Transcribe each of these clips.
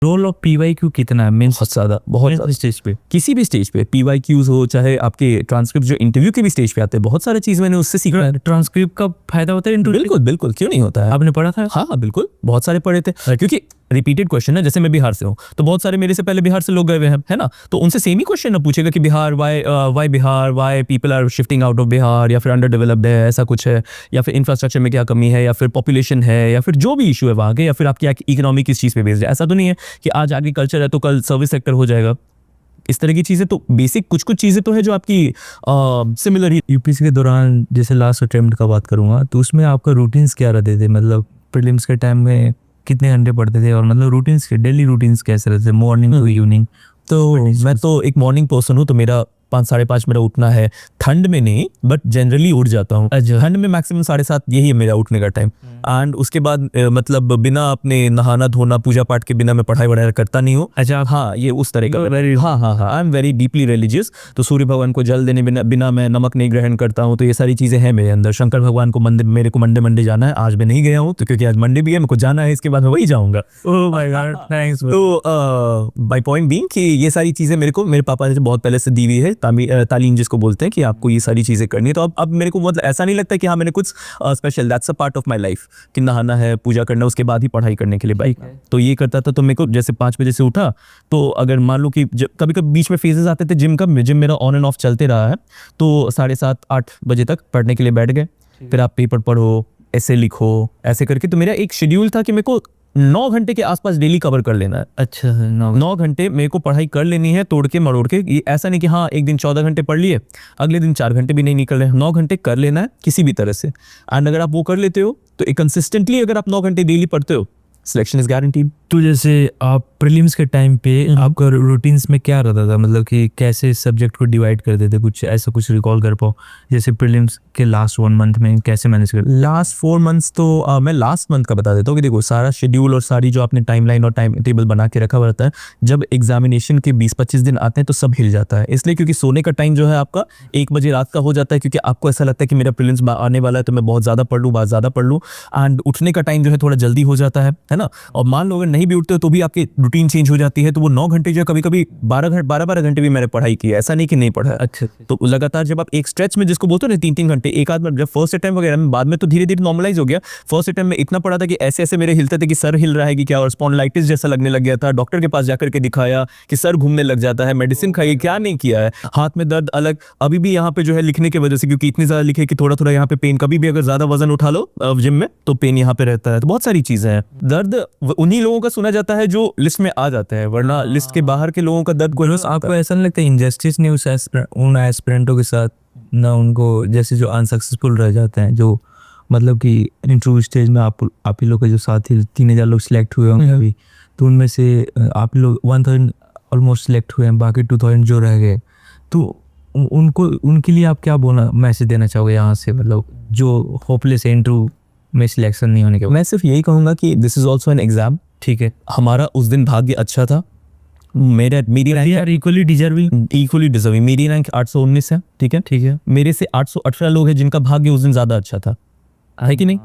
Role of PYQ कितना है means? बहुत ज़्यादा स्टेज पे किसी भी स्टेज पे पीवाईक्यूज हो, चाहे आपके ट्रांसक्रिप्ट जो इंटरव्यू के भी स्टेज पे आते हैं, बहुत सारे चीज़ मैंने उससे सीखा है। ट्रांसक्रिप्ट का फायदा होता है इंटरव्यू? बिल्कुल बिल्कुल, क्यों नहीं होता है। आपने पढ़ा था? हाँ बिल्कुल, बहुत सारे पढ़े थे, क्योंकि रिपीटेड क्वेश्चन है। जैसे मैं बिहार से हूँ तो बहुत सारे मेरे से पहले बिहार से लोग गए हुए हैं, है ना, तो उनसे सेम ही क्वेश्चन ना पूछेगा कि Bihar why Bihar, why people are shifting out of Bihar, या फिर अंडर डेवलप्ड है, ऐसा कुछ है, या फिर इंफ्रास्ट्रक्चर में क्या कमी है, या फिर पॉपुलेशन है, या फिर जो भी इशू है वहाँ के, या फिर आपकी इकोनॉमी किस चीज़ पे बेस्ड है। ऐसा तो नहीं है कि आज एग्रीकल्चर है तो कल सर्विस सेक्टर हो जाएगा। इस तरह की चीज़ें तो बेसिक कुछ चीज़ें तो है जो आपकी सिमिलर ही। यूपीएससी के दौरान जैसे लास्ट अटेम्प्ट का बात करूँगा तो उसमें आपका रूटीन्स क्या रहते थे? मतलब प्रीलिम्स के टाइम में कितने घंटे पढ़ते थे और मतलब रूटीन्स के डेली रूटीन्स कैसे रहते थे मॉर्निंग टू इवनिंग? तो मैं तो एक मॉर्निंग पर्सन हूँ, तो मेरा 5 साढ़े 5 मेरा उठना है। ठंड में नहीं बट जनरली उठ जाता हूँ। ठंड में मैक्सिमम 7:30 यही है मेरा उठने का टाइम। एंड उसके बाद मतलब बिना अपने नहाना धोना पूजा पाठ के बिना मैं पढ़ाई वढ़ाई करता नहीं हूँ। अच्छा, हाँ, ये उस तरह का। हाँ, I am very deeply religious. तो सूर्य भगवान को जल देने बिना मैं नमक नहीं ग्रहण करता हूँ। तो ये सारी चीज़ें हैं मेरे अंदर। शंकर भगवान को मंदिर, मेरे को मंडे जाना है। आज मैं नहीं गया हूँ तो क्योंकि आज मंडे भी है, मेरे को जाना है, इसके बाद मैं वही जाऊँगा। Oh my God, thanks. तो बाय पॉइंट बीइंग कि ये सारी चीज़ें मेरे को मेरे पापा ने बहुत पहले से दी हुई है, तालीम जिसको बोलते हैं कि आपको ये सारी चीज़ें करनी है। तो अब मेरे को मतलब ऐसा नहीं लगता कि हाँ मैंने कुछ special, that's a part of my life कि नहाना है, पूजा करना, उसके बाद ही पढ़ाई करने के लिए बाइक। तो ये करता था। तो मेरे को जैसे 5 बजे से उठा तो अगर मान लो कि कभी कभी बीच में फेजेस आते थे जिम मेरा ऑन एंड ऑफ चलते रहा है, तो 7:30-8 बजे तक पढ़ने के लिए बैठ गए। फिर आप पेपर पढ़ो, ऐसे लिखो, ऐसे करके। तो मेरा एक शेड्यूल था कि मेरे को 9 घंटे के आसपास डेली कवर कर लेना है। अच्छा, 9 घंटे मेरे को पढ़ाई कर लेनी है, तोड़ के मरोड़ के। ये ऐसा नहीं कि हाँ एक दिन 14 घंटे पढ़ लिए, अगले दिन 4 घंटे भी नहीं निकल रहे। 9 घंटे कर लेना है किसी भी तरह से। एंड अगर आप वो कर लेते हो तो एक कंसिस्टेंटली अगर आप 9 घंटे डेली पढ़ते हो, सिलेक्शन इज गारंटीड। तो जैसे आप प्रीलिम्स के टाइम पे आपका रूटीन्स में क्या रहता था? मतलब कि कैसे सब्जेक्ट को डिवाइड करते थे? कुछ ऐसा कुछ रिकॉल कर पाओ जैसे प्रीलिम्स के लास्ट 1 मंथ में कैसे मैनेज कर? लास्ट 4 मंथ्स तो मैं लास्ट मंथ का बता देता हूँ कि देखो सारा शेड्यूल और सारी जो आपने टाइमलाइन और टाइम टेबल बना के रखा हुआ रहता है, जब एग्जामिनेशन के 20-25 दिन आते हैं तो सब हिल जाता है। इसलिए क्योंकि सोने का टाइम जो है आपका 1 बजे रात का हो जाता है, क्योंकि आपको ऐसा लगता है कि मेरा प्रीलिम्स आने वाला है तो मैं बहुत ज़्यादा पढ़ लूँ। एंड उठने का टाइम जो है थोड़ा जल्दी हो जाता है ना। और मान लो अगर नहीं भी उठते हो तो भी आपकी रूटीन चेंज हो जाती है। तो वो 9 घंटे जो कभी कभी 12 घंटे भी मैंने पढ़ाई की है, ऐसा नहीं कि नहीं पढ़ा है। अच्छा। तो लगातार जब आप एक स्ट्रेच में, जिसको बोलते हो ना 3-3 घंटे, एक आध बार जब फर्स्ट अटेम्प्ट वगैरह में, बाद में तो धीरे धीरे नॉर्मलाइज हो गया। फर्स्ट अटेम्प्ट में इतना पढ़ा था कि ऐसे ऐसे मेरे हिलते थे कि सर हिल रहा है कि क्या, और स्पॉन्डिलाइटिस जैसा लगने लग गया था। डॉक्टर के पास जाकर के दिखाया कि सर घूमने लग जाता है, मेडिसिन खाइए, क्या नहीं किया है। हाथ में दर्द अलग, अभी भी यहाँ पे जो है लिखने की वजह से, क्योंकि इतनी ज्यादा लिखे कि थोड़ा थोड़ा यहाँ पे पेन, कभी भी अगर ज्यादा वजन उठा लो जिम में तो पेन यहाँ पे रहता है। तो बहुत सारी चीजें हैं। दर्द उन्हीं लोगों का सुना जाता है जो लिस्ट में आ जाते हैं, वरना लिस्ट के बाहर के लोगों का दर्द कोई। आपको ऐसा नहीं लगता इंजस्टिस नहीं उन एस्पिरेंटों के साथ ना, उनको जैसे जो अनसक्सेसफुल रह जाते हैं, जो मतलब कि इंटरव्यू स्टेज में आप ही लोग के जो साथी 3000 लोग सिलेक्ट हुए होंगे अभी, तो उनमें से आप लोग 1000 ऑलमोस्ट सिलेक्ट हुए हैं, बाकी 2000 जो रह गए, तो उनको, उनके लिए आप क्या बोलना मैसेज देना चाहोगे यहाँ से? मतलब जो होपलेस है इंटरव्यू में सिलेक्शन नहीं होने के बाद। मैं सिर्फ यही कहूँगा कि this is also an exam. ठीक है, हमारा उस दिन भाग्य अच्छा था। मेरी रैंक इक्वली डिजर्विंग, मेरी रैंक 819 है। ठीक है। मेरे से 818 लोग हैं जिनका भाग्य उस दिन ज्यादा अच्छा था, है कि नहीं?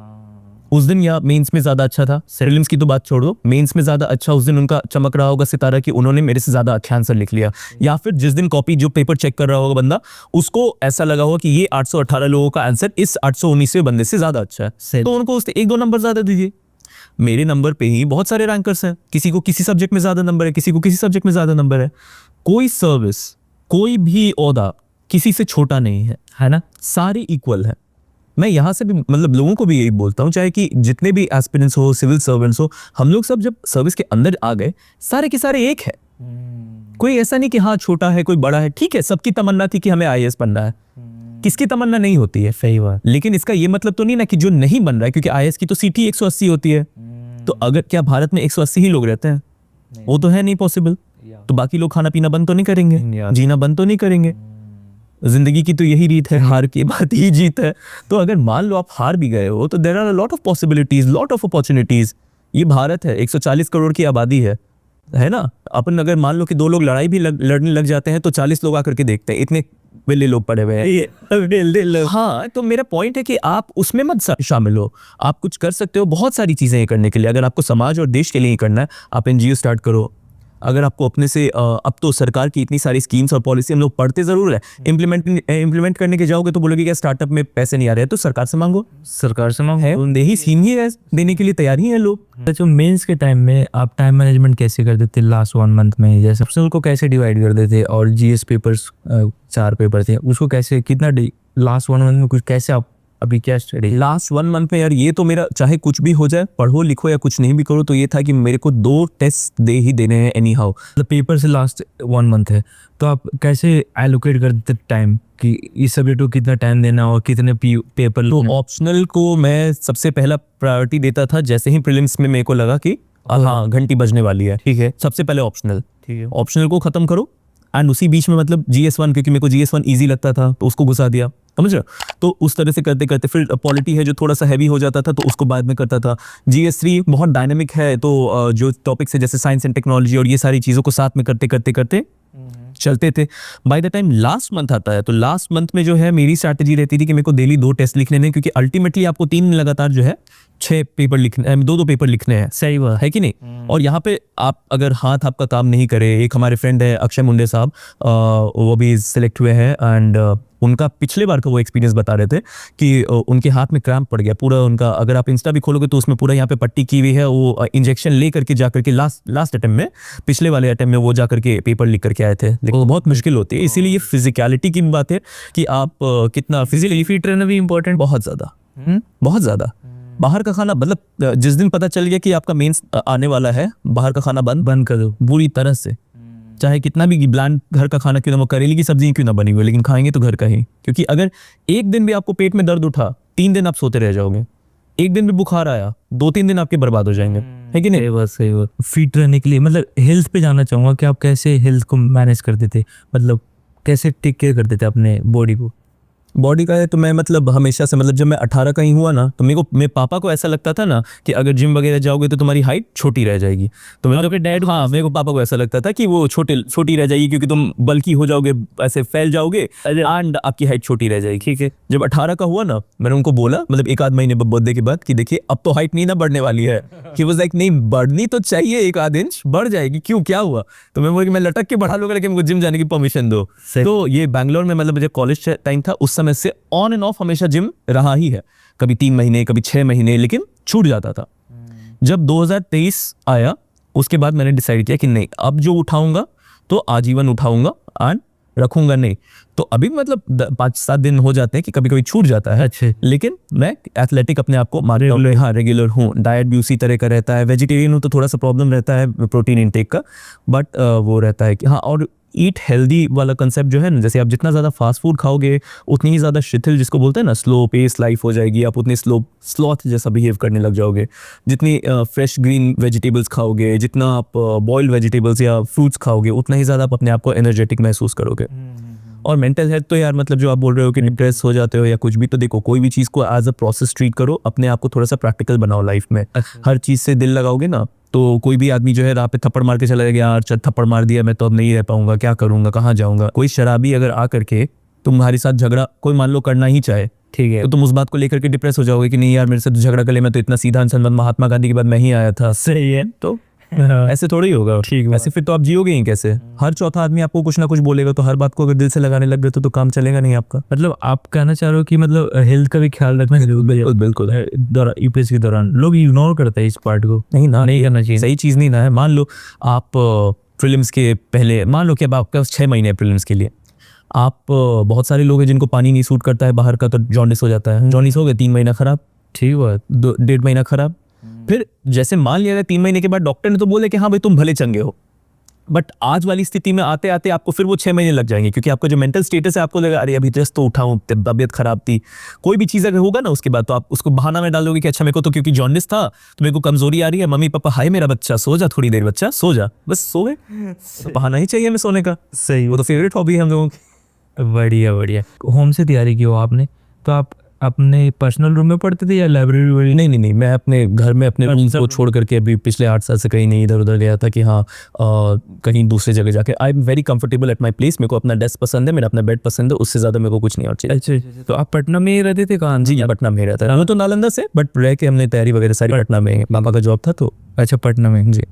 उस दिन या मेंस में ज्यादा अच्छा था। प्रीलिम्स की तो बात छोड़ दो, मेंस में ज्यादा अच्छा उस दिन उनका चमक रहा होगा सितारा कि उन्होंने मेरे से ज्यादा अच्छा आंसर लिख लिया। या फिर जिस दिन कॉपी जो पेपर चेक कर रहा होगा बंदा, उसको ऐसा लगा होगा कि ये 818 लोगों का आंसर इस 819वें बंदे से ज्यादा अच्छा है, तो उनको उससे 1-2 नंबर ज्यादा दीजिए। मेरे नंबर पे ही बहुत सारे रैंकर्स हैं, किसी को किसी सब्जेक्ट में ज्यादा नंबर है, किसी को किसी सब्जेक्ट में ज्यादा नंबर है। कोई सर्विस, कोई भी ओहदा किसी से छोटा नहीं है ना, सारे इक्वल है। मैं यहाँ से भी मतलब लोगों को भी यही बोलता हूँ, चाहे कि जितने भी एस्पिरेंट्स हो, सिविल सर्वेंट्स हो, हम लोग सब जब सर्विस के अंदर आ गए, सारे के सारे एक है। कोई ऐसा नहीं कि हाँ छोटा है कोई बड़ा है। ठीक है, सबकी तमन्ना थी कि हमें IAS बनना है, किसकी तमन्ना नहीं होती है, सही बात। लेकिन इसका ये मतलब तो नहीं ना कि जो नहीं बन रहा है, क्योंकि IAS की तो सीट ही 180 होती है। तो अगर क्या भारत में 180 ही लोग रहते हैं? वो तो है नहीं पॉसिबल। तो बाकी लोग खाना पीना बंद तो नहीं करेंगे, जीना बंद तो नहीं करेंगे। जिंदगी की तो यही रीत है, हार की बात ही जीत है। तो अगर मान लो आप हार भी गए हो तो there are a lot of possibilities, lot of opportunities. ये भारत है, 140 करोड़ की आबादी है। है ना। अपन अगर मान लो कि 2 लोग लड़ाई भी लड़ने लग जाते हैं तो 40 लोग आकर के देखते हैं, इतने विले लोग पड़े हुए हैं। हाँ, तो मेरा पॉइंट है कि आप उसमें मत शामिल हो। आप कुछ कर सकते हो, बहुत सारी चीजें ये करने के लिए। अगर आपको समाज और देश के लिए ही करना है, आप एनजीओ स्टार्ट करो। अगर आपको अपने से अब तो सरकार की इतनी सारी स्कीम्स और पॉलिसी हम लोग पढ़ते जरूर है, इम्प्लीमेंट करने के जाओगे तो बोलोगे क्या स्टार्टअप में पैसे नहीं आ रहे हैं, तो सरकार से मांगो। सरकार से मांग है है यही स्कीम ही है, देने के लिए तैयार ही है लोग। जो मेंस के टाइम में आप टाइम मैनेजमेंट कैसे करते थे लास्ट 1 मंथ में, जैसे ऑप्शनल को कैसे डिवाइड करते थे, और जीएस पेपर्स 4 पेपर थे, उसको कैसे कितना लास्ट 1 मंथ में कुछ कैसे आप अभी क्या स्टडी? लास्ट 1 मंथ में यार, ये तो मेरा चाहे कुछ भी हो जाए, पढ़ो लिखो या कुछ नहीं भी करो, तो ये था कि मेरे को 2 टेस्ट दे ही देने हैं एनी हाउ। पेपर से लास्ट 1 मंथ है, तो आप कैसे एलोकेट करते टाइम कि इस सब्जेक्ट को कितना टाइम देना और कितने पेपर? तो ऑप्शनल को मैं सबसे पहला प्रायोरिटी देता था। जैसे ही प्रीलिम्स में मेरे को लगा कि हाँ घंटी बजने वाली है, ठीक है, सबसे पहले ऑप्शनल, ठीक है, ऑप्शनल को खत्म करो। एंड उसी बीच में मतलब GS1, क्योंकि मेरे को GS1 ईजी लगता था तो उसको घुसा दिया, समझ रहे हो। तो उस तरह से करते करते फिर पॉलिटी है जो थोड़ा सा हैवी हो जाता था तो उसको बाद में करता था। GS3 बहुत डायनेमिक है, तो जो टॉपिक्स है जैसे साइंस एंड टेक्नोलॉजी और ये सारी चीज़ों को साथ में करते करते करते चलते थे। By the time last month आता है, तो लास्ट मंथ में जो है मेरी स्ट्रैटेजी रहती थी कि मेरे को डेली 2 टेस्ट लिखने हैं, क्योंकि अल्टीमेटली आपको 3 लगातार जो है 6 पेपर लिखने, 2 पेपर लिखने हैं। सही बात है कि नहीं। और यहाँ पे आप अगर हाथ आपका काम नहीं करे, एक हमारे फ्रेंड है अक्षय मुंडे साहब, वो भी सिलेक्ट हुए हैं, एंड उनका पिछले बार का वो एक्सपीरियंस बता रहे थे कि उनके हाथ में क्रैम्प पड़ गया पूरा उनका। अगर आप इंस्टा भी खोलोगे तो उसमें पूरा यहाँ पे पट्टी की हुई है। वो इंजेक्शन ले करके जा करके लास्ट अटेम्प्ट में, पिछले वाले अटेम्प्ट में वो जा करके पेपर लिख करके आए थे, लेकिन बहुत मुश्किल होती है। इसीलिए ये फिजिकलिटी की बात है कि आप कितना फिजिकली फिट रहना भी इंपॉर्टेंट, बहुत ज़्यादा, बहुत ज़्यादा। बाहर का खाना, मतलब जिस दिन पता चल गया कि आपका मेंस आने वाला है, बाहर का खाना बंद कर दो बुरी तरह से। चाहे कितना भी ब्लैंड घर का खाना क्यों ना, वो करेले की सब्जी क्यों ना बनी हुई, लेकिन खाएंगे तो घर का ही। क्योंकि अगर एक दिन भी आपको पेट में दर्द उठा, 3 दिन आप सोते रह जाओगे। एक दिन भी बुखार आया, 2-3 दिन आपके बर्बाद हो जाएंगे, है कि नहीं। सही बात। फिट रहने के लिए मतलब हेल्थ पे जानना चाहूँगा कि आप कैसे हेल्थ को मैनेज करते थे, मतलब कैसे टेक केयर करते थे अपने बॉडी का है। तो मैं मतलब हमेशा से, मतलब जब मैं 18 का ही हुआ ना, तो मेरे पापा को ऐसा लगता था ना कि अगर जिम वगैरह जाओगे तो तुम्हारी हाइट छोटी रह जाएगी। तो मेरे डैड, हाँ, मेरे को पापा को ऐसा लगता था कि वो छोटी रह जाएगी, क्योंकि तुम बल्की हो जाओगे, ऐसे फैल जाओगे एंड आपकी हाइट छोटी रह जाएगी। ठीक है, जब 18 का हुआ ना, मैंने उनको बोला, मतलब 1 आध महीने बर्थडे के बाद, कि देखिए अब तो हाइट नहीं ना बढ़ने वाली है। कि वो लाइक नहीं, बढ़नी तो चाहिए, 1 आध इंच बढ़ जाएगी, क्यों क्या हुआ। तो मैं बोला कि मैं लटक के बढ़ा लूंगा, लेकिन मुझे जिम जाने की परमिशन दो। तो ये बैंगलोर में, मतलब जब कॉलेज टाइम था उस समय से ऑन एंड ऑफ हमेशा जिम रहा ही है। कभी 3 महीने, कभी 6 महीने, लेकिन छूट जाता था। जब 2023 आया, उसके बाद मैंने डिसाइड किया कि नहीं, अब जो उठाऊंगा तो आजीवन उठाऊंगा एंड रखूंगा नहीं। तो अभी मतलब 5-7 दिन हो जाते हैं कि कभी कभी छूट जाता है। अच्छे, लेकिन मैं एथलेटिक अपने आप को रेगुलर हूँ। डाइट भी उसी तरह का रहता है। वेजिटेरियन हूँ तो थोड़ा सा प्रॉब्लम रहता है प्रोटीन इनटेक का, बट वो रहता है कि हाँ, और ईट हेल्दी वाला कंसेप्ट जो है ना, जैसे आप जितना ज़्यादा फास्ट फूड खाओगे उतनी ही ज़्यादा शिथिल, जिसको बोलते हैं ना, स्लो पेस लाइफ हो जाएगी। आप उतनी स्लॉथ जैसा बिहेव करने लग जाओगे। जितनी फ्रेश ग्रीन वेजिटेबल्स खाओगे, जितना आप बॉइल्ड वेजिटेबल्स या फ्रूट्स खाओगे, उतना ही ज़्यादा आप अपने आप को एनर्जेटिक महसूस करोगे। और मेंटल हेल्थ तो यार, मतलब जो आप बोल रहे हो कि डिप्रेस हो जाते हो या कुछ भी, तो देखो, कोई भी चीज़ को एज अ प्रोसेस ट्रीट करो, अपने आप को थोड़ा सा प्रैक्टिकल बनाओ लाइफ में। हर चीज़ से दिल लगाओगे ना, तो कोई भी आदमी जो है राह पे थप्पड़ मार के चला गया, यार चल थप्पड़ मार दिया, मैं तो अब नहीं रह पाऊंगा, क्या करूंगा, कहाँ जाऊंगा। कोई शराबी अगर आ करके तुम्हारे साथ झगड़ा कोई मान लो करना ही चाहे, ठीक है, तो तुम उस बात को लेकर के डिप्रेस हो जाओगे कि नहीं यार, मेरे से तो झगड़ा कर ले, मैं तो इतना सीधा इंसान, महात्मा गांधी के बाद मैं ही आया था। सही है, तो ऐसे थोड़ी होगा। ठीक है, ऐसे फिर तो आप जियोगे ही कैसे। हर चौथा आदमी आपको कुछ ना कुछ बोलेगा, तो हर बात को अगर दिल से लगाने लग गए तो काम चलेगा नहीं आपका। मतलब आप कहना चाह रहे हो कि मतलब हेल्थ का भी ख्याल रखना जरूरी। बिल्कुल, यूपीएससी के दौरान लोग इग्नोर करते हैं इस पार्ट को। नहीं करना चाहिए, सही चीज़ नहीं ना है। मान लो आप प्रीलिम्स के पहले, मान लो कि अब आपके पास 6 महीने प्रीलिम्स के लिए, आप बहुत सारे लोग हैं जिनको पानी नहीं सूट करता है बाहर का, तो जॉन्डिस हो जाता है। जॉन्डिस हो गया, 3 महीना खराब, ठीक बात, 1.5 महीना खराब। फिर जैसे मान लिया 3 महीने के बाद डॉक्टर ने तो बोले कि हाँ भाई तुम भले चंगे हो, बट आज वाली स्थिति में आते आते आपको फिर वो 6 महीने लग जाएंगे, क्योंकि आपका जो मेंटल स्टेटस है, आपको लगा अरे अभी जस्ट तो उठाऊं, तबियत खराब थी। कोई भी चीज़ अगर होगा ना उसके बाद, तो आप उसको बहाना में डालोगे कि अच्छा मेरे को तो क्योंकि जॉन्डिस था तो मेरे को कमजोरी आ रही है, मम्मी पापा हाय मेरा बच्चा सो जा थोड़ी देर, बच्चा सो जा, बस सो गए। तो बहाना ही चाहिए हमें सोने का। सही, वो तो फेवरेट हॉबी है हम लोगों की। बढ़िया। होम से तैयारी की हो आपने, तो आप अपने पर्सनल रूम में पढ़ते थे या लाइब्रेरी? नहीं नहीं नहीं, मैं अपने घर में अपने रूम को छोड़ करके अभी पिछले 8 साल से कहीं नहीं इधर उधर गया था कि हाँ कहीं दूसरे जगह जाके। I am very comfortable at my place. मेरे को अपना डेस्क पसंद है, मेरा अपना बेड पसंद है, उससे ज़्यादा मेरे को कुछ नहीं और चाहिए। अच्छा, तो आप पटना में ही रहते थे? कहाँ? जी, पटना में रहता है। मैं तो नालंदा से, बट रह के हमने तैयारी वगैरह सारी पटना में, पापा का जॉब था तो। अच्छा, पटना में। जी।